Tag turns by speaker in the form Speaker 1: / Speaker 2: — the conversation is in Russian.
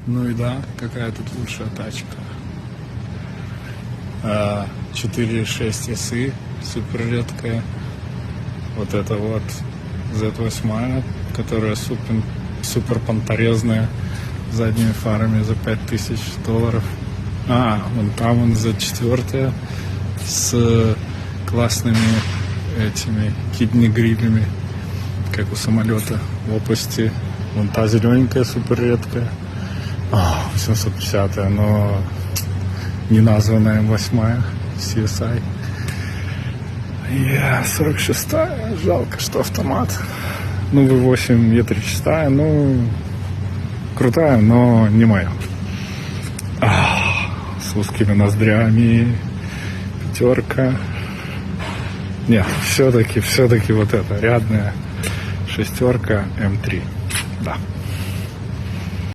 Speaker 1: Ну и да, какая тут лучшая тачка. 4.6 SI, супер редкая. Вот это вот Z8, которая супер понторезная, задними фарами за $5000. Вон там он Z4 с классными этими кидни-грилями, как у самолета, лопасти. Вон та зелененькая, супер редкая. 850, но не названная М8 CSI. 46-я, жалко, что автомат. Ну, V8 E3 чистая, ну, крутая, но не моя. С узкими ноздрями, пятерка. Нет, все-таки вот это, рядная шестерка М3. Да.